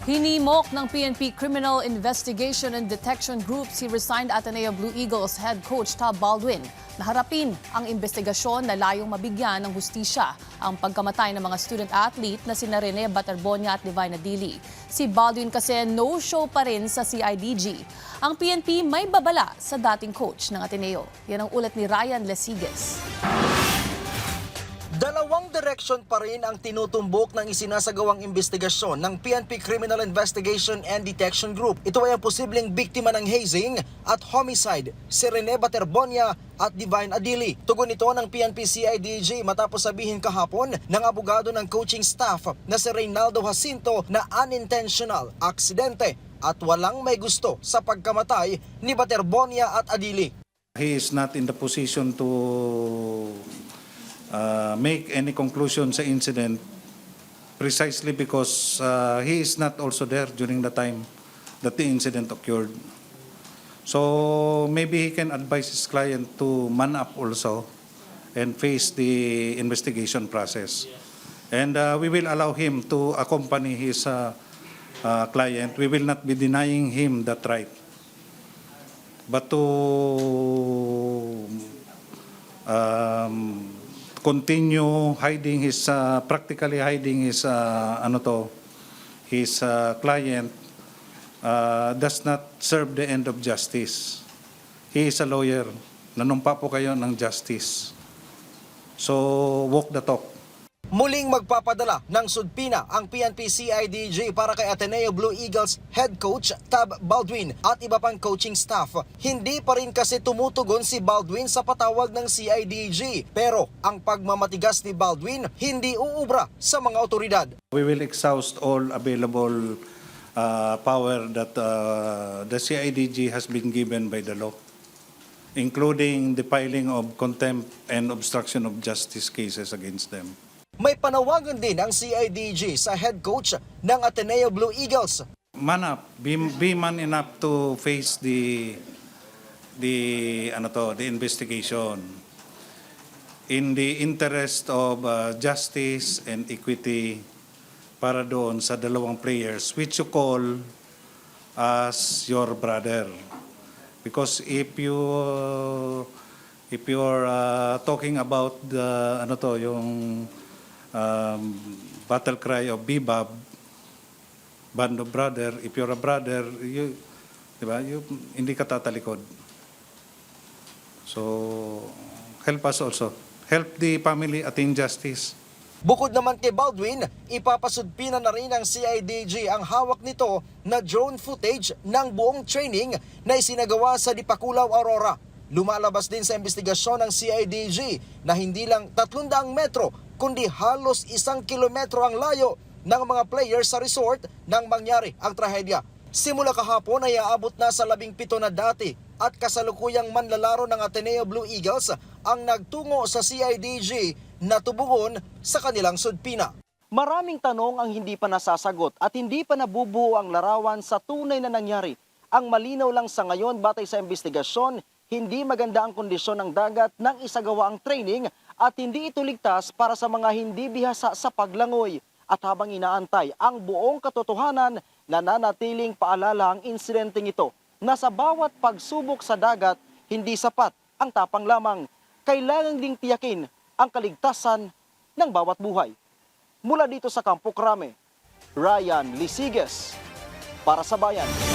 Hinimok ng PNP Criminal Investigation and Detection Group si resigned Ateneo Blue Eagles head coach Tab Baldwin na harapin ang investigasyon na layong mabigyan ng hustisya ang pagkamatay ng mga student-athlete na sina Rene Baterbonia at Divine Adili. Si Baldwin kasi no-show pa rin sa CIDG. Ang PNP may babala sa dating coach ng Ateneo. Yan ang ulat ni Ryan Lesiges. Dalawang direksyon pa rin ang tinutumbok ng isinasagawang investigasyon ng PNP Criminal Investigation and Detection Group. Ito ay ang posibleng biktima ng hazing at homicide, si Rene Baterbonia at Divine Adili. Tugon ito ng PNP CIDG matapos sabihin kahapon ng abogado ng coaching staff na si Reynaldo Jacinto na unintentional, aksidente at walang may gusto sa pagkamatay ni Baterbonia at Adili. He is not in the position to make any conclusion sa incident precisely because he is not also there during the time that the incident occurred. So maybe he can advise his client to man up also and face the investigation process. And we will allow him to accompany his client. We will not be denying him that right. But to continue hiding his practically hiding his client does not serve the end of justice. He is a lawyer. Nanumpa po kayo ng justice. So walk the talk. Muling magpapadala ng sudpina ang PNP CIDG para kay Ateneo Blue Eagles head coach Tab Baldwin at iba pang coaching staff. Hindi pa rin kasi tumutugon si Baldwin sa patawag ng CIDG. Pero ang pagmamatigas ni Baldwin hindi uubra sa mga otoridad. We will exhaust all available power that the CIDG has been given by the law, including the filing of contempt and obstruction of justice cases against them. May panawagan din ang CIDG sa head coach ng Ateneo Blue Eagles. Man up, be man enough to face the investigation in the interest of justice and equity para doon sa dalawang players which you call as your brother. Because if you're talking about the yung battle cry of Bebop, Band of Brother, if you're a brother, hindi ka tatalikod. So, help us also. Help the family attain justice. Bukod naman kay Baldwin, ipapasudpina na rin ng CIDG ang hawak nito na drone footage ng buong training na isinagawa sa Dipakulaw, Aurora. Lumalabas din sa investigasyon ng CIDG na hindi lang 300 metro kundi halos 1 kilometro ang layo ng mga players sa resort nang mangyari ang trahedya. Simula kahapon ay aabot na sa 17 na dati at kasalukuyang manlalaro ng Ateneo Blue Eagles ang nagtungo sa CIDG na tubugon sa kanilang sudpina. Maraming tanong ang hindi pa nasasagot at hindi pa nabubuo ang larawan sa tunay na nangyari. Ang malinaw lang sa ngayon batay sa investigasyon, hindi maganda ang kondisyon ng dagat nang isagawa ang training at hindi ito ligtas para sa mga hindi bihasa sa paglangoy. At habang inaantay ang buong katotohanan, nananatiling paalala ang insidenteng ito na sa bawat pagsubok sa dagat, hindi sapat ang tapang lamang. Kailangan ding tiyakin ang kaligtasan ng bawat buhay. Mula dito sa Campo Crame, Ryan Lesiges para sa Bayan.